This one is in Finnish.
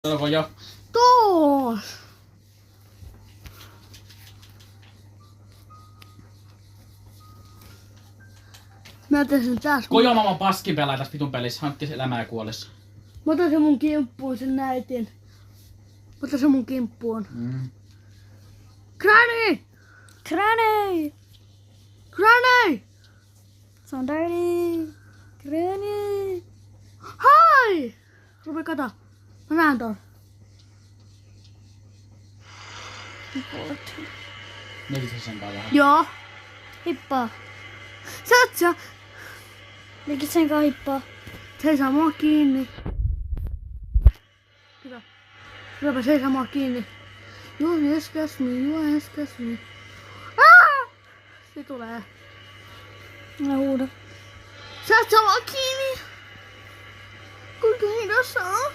Alko jo? Toos! Mä teen sen taas. Kojomama paski pelaa tässä vitun pelissä. Hantti se elämää kuolessa. Mä otan sen mun kimppuun sen näytin. Mä otan sen mun kimppuun. Granny! Granny! Granny! Se on Daddy! Granny! Hai! Rupe kato. Mä näen ton. Näkit sä sen vähän? Joo. Hippaa! Sä oot sä. Näkit sen kanssa hippaa? Se ei saa mua kiinni. Hyvä. Hyväpä se ei saa mua kiinni. You eskäs me, you eskäs me. Se tulee. Mä huudan. Sä et saa mua kiinni. Kuinka hidas se on?